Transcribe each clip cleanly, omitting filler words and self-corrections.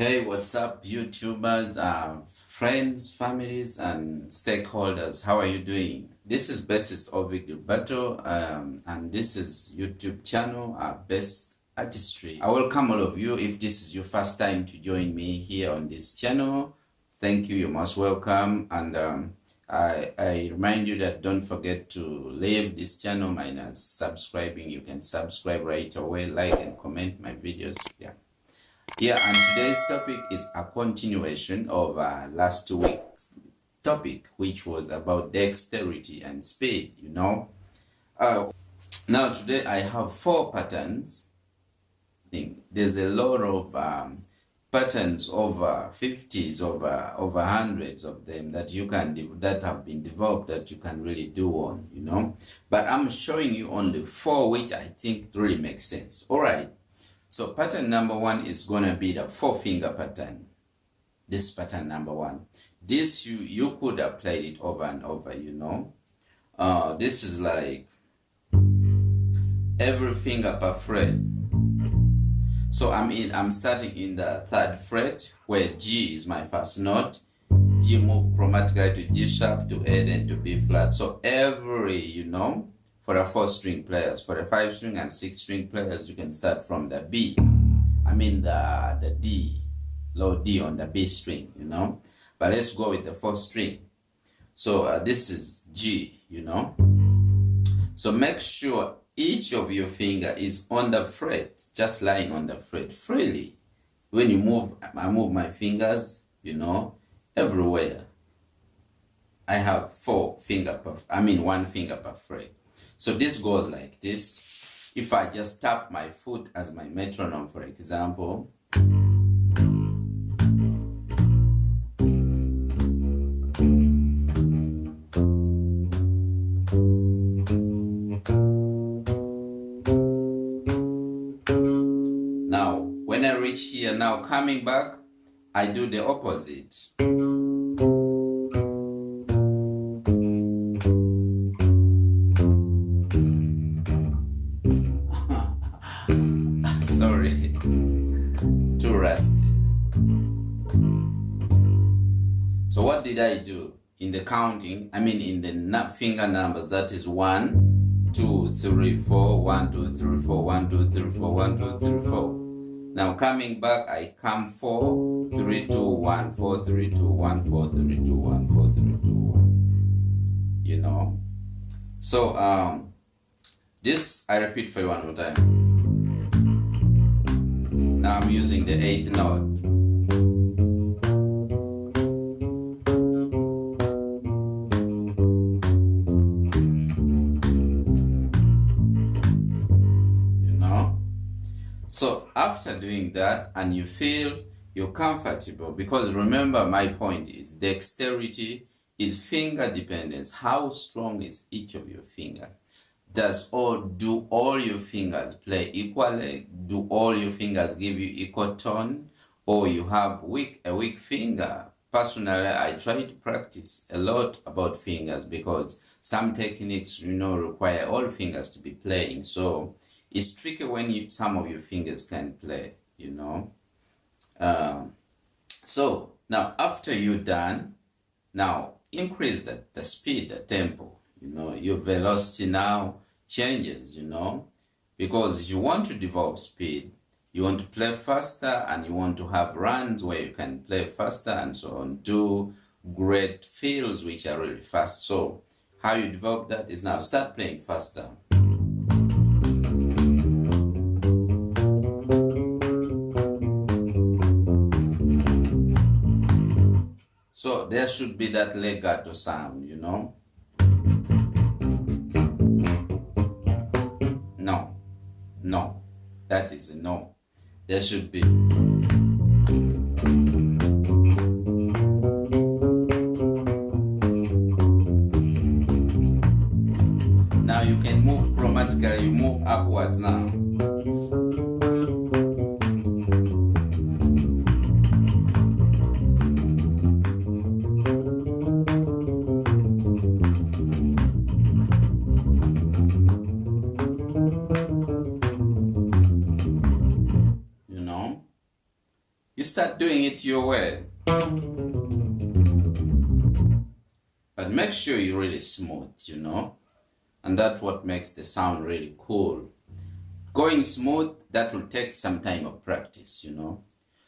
Hey, what's up, YouTubers, friends, families, and stakeholders? How are you doing? This is Bassist Ovid Gilberto, and this is YouTube channel, Best Artistry. I welcome all of you. If this is your first time to join me here on this channel, thank you. You're most welcome. And I remind you that don't forget to leave this channel minus subscribing. You can subscribe right away, like and comment my videos. Yeah, and today's topic is a continuation of last week's topic, which was about dexterity and speed, Now today I have 4 patterns. There's a lot of patterns, over 50s, over hundreds of them that you can that have been developed that you can really do on, But I'm showing you only 4 which I think really makes sense. All right. So pattern number 1 is going to be the 4-finger pattern. This pattern number 1. This you could have played it over and over, This is like every finger per fret. So I'm starting in the 3rd fret where G is my first note. G move chromatically to G sharp to A then to B flat. So every, for the 4-string players, for the 5-string and 6-string players, you can start from the B. I mean the D, low D on the B string, But let's go with the 4th-string. So this is G, So make sure each of your finger is on the fret, just lying on the fret freely. When you move, I move my fingers, everywhere. I have 1 finger per fret. So this goes like this. If I just tap my foot as my metronome, for example, now when I reach here, now coming back, I do the opposite. Sorry, too rusty. So what did I do in the counting? In the finger numbers, that is 1, 2, 3, 4, 1, 2, 3, 4, 1, 2, 3, 4, 1, 2, 3, 4. Now coming back, I come 4, 3, 2, 1, 4, 3, 2, 1, 4, 3, 2, 1, 4, 3, 2, 1. So this I repeat for you one more time. Now I'm using the 8th note. So after doing that and you feel you're comfortable, because remember my point is dexterity is finger dependence. How strong is each of your finger? Do all your fingers play equally? Do all your fingers give you equal tone? Or you have a weak finger? Personally, I try to practice a lot about fingers because some techniques, require all fingers to be playing. So it's tricky when some of your fingers can play, So now after you're done, now increase the speed, the tempo. Your velocity now changes, because you want to develop speed, you want to play faster, and you want to have runs where you can play faster and so on, do great fills which are really fast. So how you develop that is now start playing faster. So there should be that legato sound, No, that is a no. There should be. Now you can move chromatically, you move upwards now. start doing it your way. But make sure you're really smooth, you know, and that's what makes the sound really cool. Going smooth, that will take some time of practice, you know.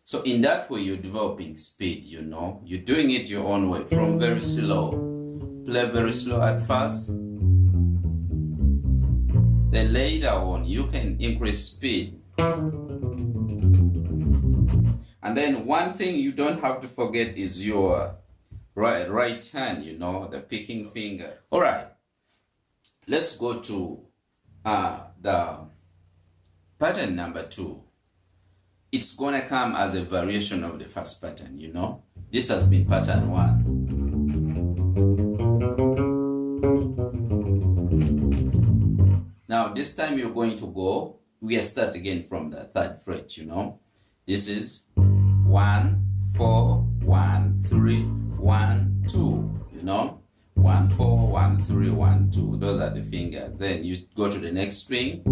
So in that way, you're developing speed, you know. You're doing it your own way, from very slow. Play very slow at first. Then later on, you can increase speed. And then one thing you don't have to forget is your right hand, you know, the picking finger. All right, let's go to the pattern number 2. It's gonna come as a variation of the first pattern, you know. This has been pattern 1. Now this time you're going to go, we start again from the 3rd fret, you know. This is 1, 4, 1, 3, 1, 2, you know. 1, 4, 1, 3, 1, 2. Those are the fingers. Then you go to the next string.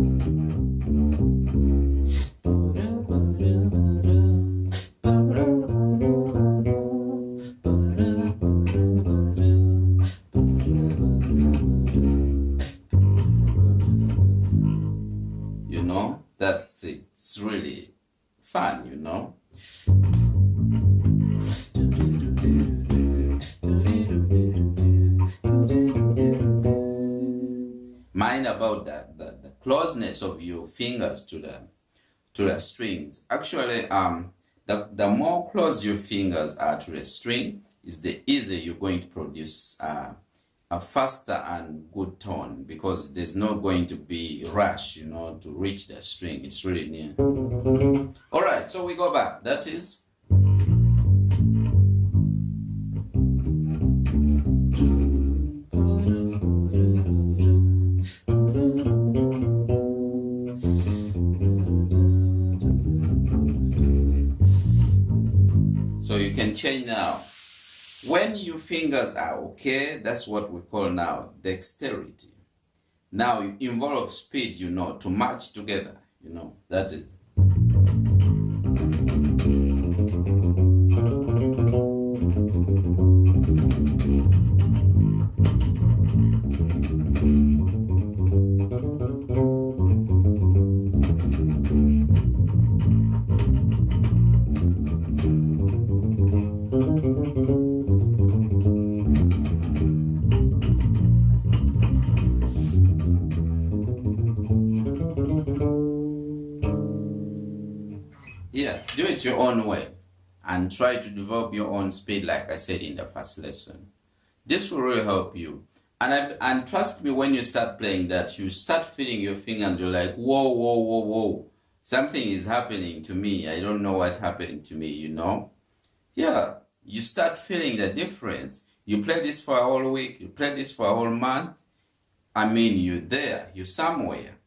You know, that's it. It's really fun, you know. Mind about the closeness of your fingers to the strings. Actually, the more close your fingers are to the string, is the easier you're going to produce a faster and good tone, because there's not going to be rush, you know, to reach the string. It's really near. All right, so we go back. That is. So you can change now. When your fingers are okay, that's what we call now dexterity. Now you involve speed, you know, to match together, you know, that is. Yeah, do it your own way and try to develop your own speed, like I said in the first lesson. This will really help you. And trust me, when you start playing that, you start feeling your fingers, you're like, whoa, whoa, whoa, whoa. Something is happening to me. I don't know what's happening to me, you know? Yeah, you start feeling the difference. You play this for a whole week, you play this for a whole month. I mean, you're there, you're somewhere,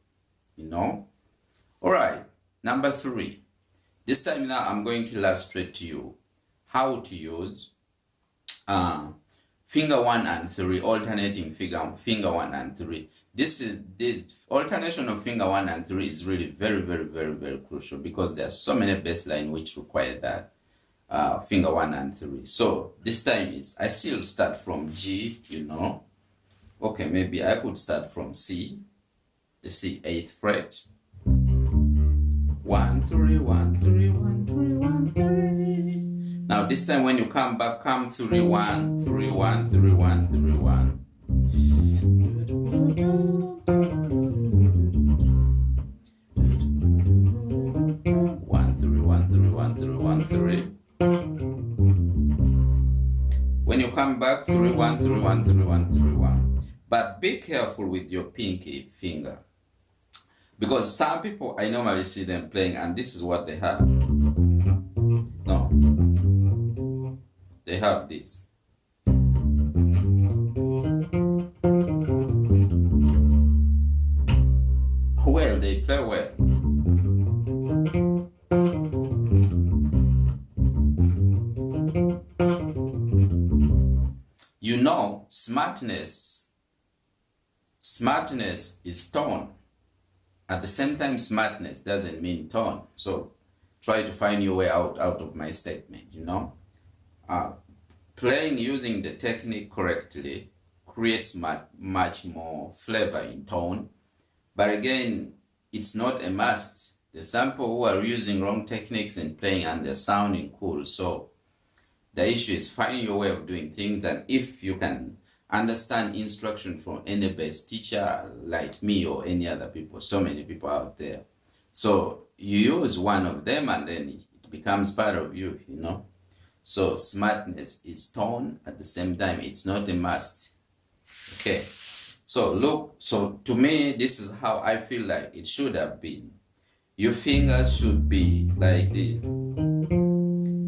you know? All right, number 3. This time now I'm going to illustrate to you how to use finger 1 and 3, alternating finger 1 and 3. This alternation of finger 1 and 3 is really very, very, very, very crucial, because there are so many bass lines which require that finger 1 and 3. So this time I still start from G, you know. Okay, maybe I could start from C, the C 8th fret. 1, 3, 1, 3, 1, 3, 1, 3. Now this time when you come back, come 3, 1, 3, 1, 3, 1, 3, 1. 1, 3, 1, 3, 1, 3, 1, 3. When you come back, 3, 1, 3, 1, 3, 1, 3, 1. But be careful with your pinky finger, because some people, I normally see them playing and this is what they have. No. They have this. Well, they play well. You know, smartness is tone. At the same time, smartness doesn't mean tone. So try to find your way out of my statement, Playing using the technique correctly creates much more flavor in tone. But again, it's not a must. There's some people who are using wrong techniques and playing and they're sounding cool. So the issue is find your way of doing things. And if you can understand instruction from any bass teacher like me or any other people, so many people out there. So you use one of them and then it becomes part of you, So smartness is tone. At the same time, it's not a must. Okay. So look, to me, this is how I feel like it should have been. Your fingers should be like this.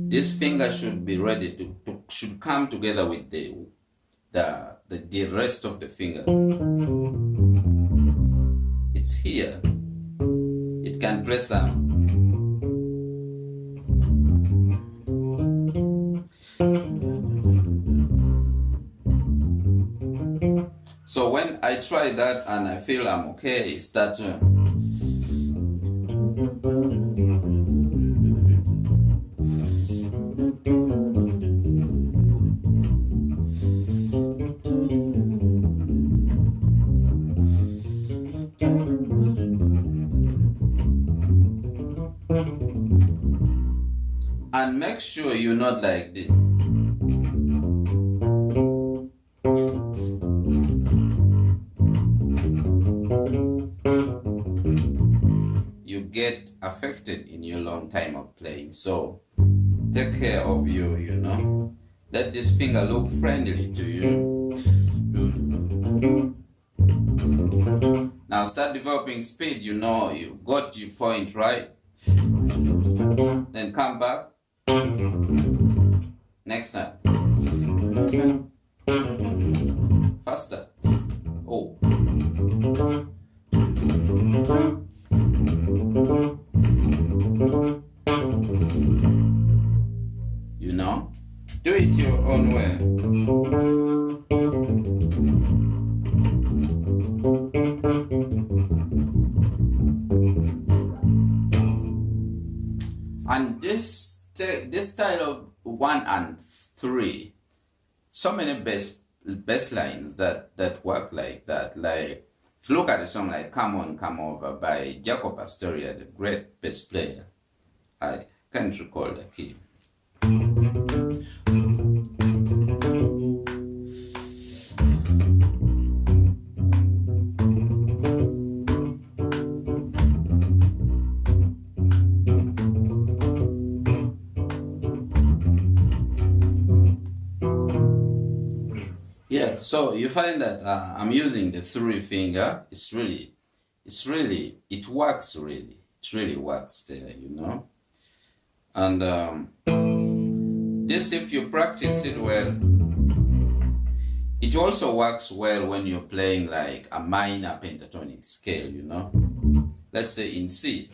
This finger should be ready should come together with the rest of the finger. It's here. It can play some. So when I try that and I feel I'm okay, it's that and make sure you're not like this. You get affected in your long time of playing. So take care of you, Let this finger look friendly to you. Now start developing speed, you got your point right. Then come back. Next time. Faster. Oh. Do it your own way. And this style of 1 and 3, so many bass lines that work like that. Like if you look at a song like "Come On, Come Over" by Jacob Astoria, the great bass player, I can't recall the key. Yeah, so you find that I'm using the 3 finger. It works really. It really works there, And this, if you practice it well, it also works well when you're playing like a minor pentatonic scale, Let's say in C.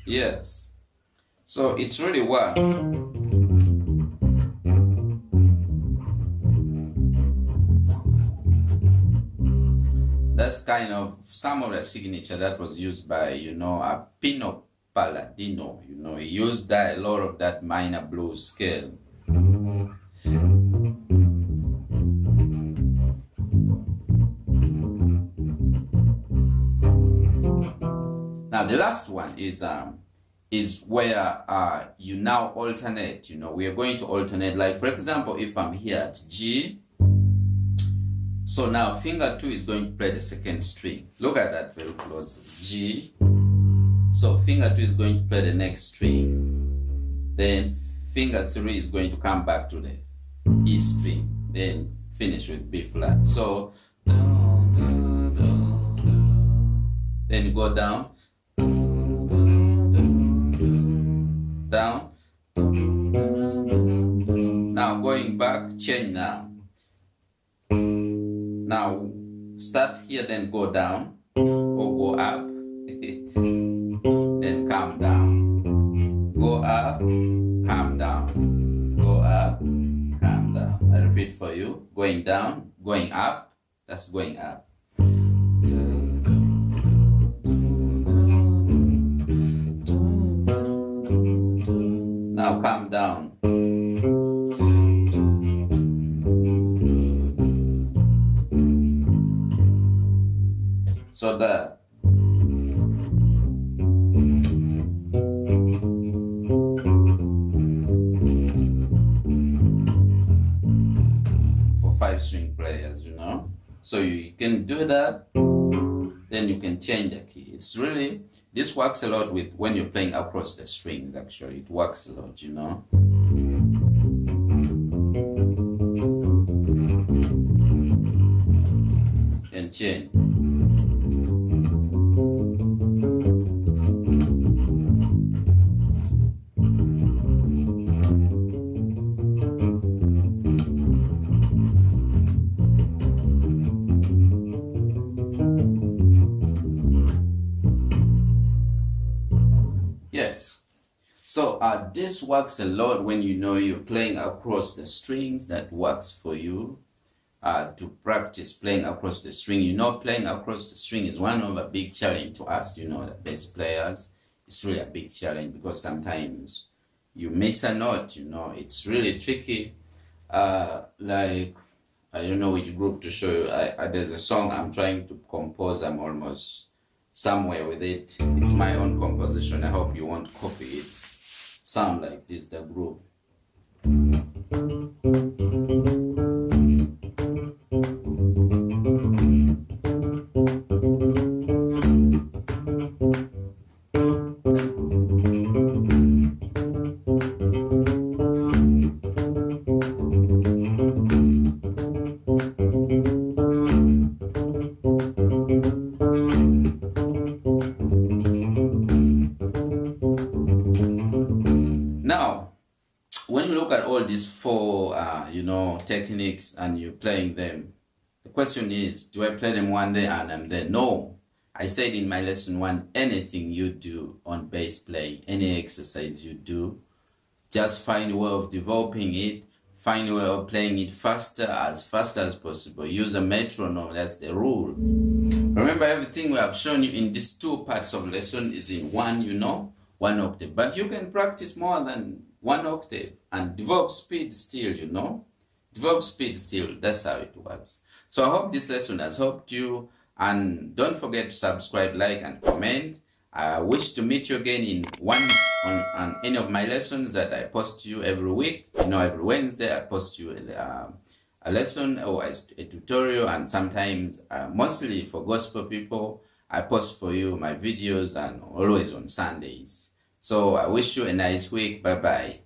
Yes, so it's really work. That's kind of some of the signature that was used by, a Pino Palladino. He used a lot of that minor blues scale. Now the last one is where you now alternate. We are going to alternate. Like for example, if I'm here at G, so now finger 2 is going to play the second string. Look at that very close. G. So finger 2 is going to play the next string. Then finger 3 is going to come back to the E string. Then finish with B flat. So then you go down, down. Now going back, change now. Now start here, then go down or go up, then come down. Go up, come down. Go up, come down. I repeat for you. Going down, going up, that's going up. Now come down. So that. For 5-string players, you know. So you can do that, then you can change the key. It's really, this works a lot with when you're playing across the strings. Actually, it works a lot, you know. And change. Yes. So this works a lot when you know you're playing across the strings. That works for you to practice playing across the string. You know, playing across the string is one of a big challenge to us, you know, the bass players. It's really a big challenge because sometimes you miss a note, you know. It's really tricky. Like, I don't know which group to show you. There's a song I'm trying to compose. I'm almost somewhere with it. It's my own composition. I hope you won't copy it. Sound like this, the groove. Now, when you look at all these four, you know, techniques and you're playing them, the question is, do I play them one day and I'm there? No. I said in my lesson 1, anything you do on bass playing, any exercise you do, just find a way of developing it, find a way of playing it faster as possible. Use a metronome, that's the rule. Remember, everything we have shown you in these 2 parts of lesson is in one, you know, 1 octave. But you can practice more than 1 octave and develop speed still, you know. Develop speed still, that's how it works. So I hope this lesson has helped you. And don't forget to subscribe, like, and comment. I wish to meet you again on any of my lessons that I post to you every week. You know, every Wednesday I post you a lesson or a tutorial, and sometimes, mostly for gospel people, I post for you my videos, and always on Sundays. So I wish you a nice week. Bye-bye.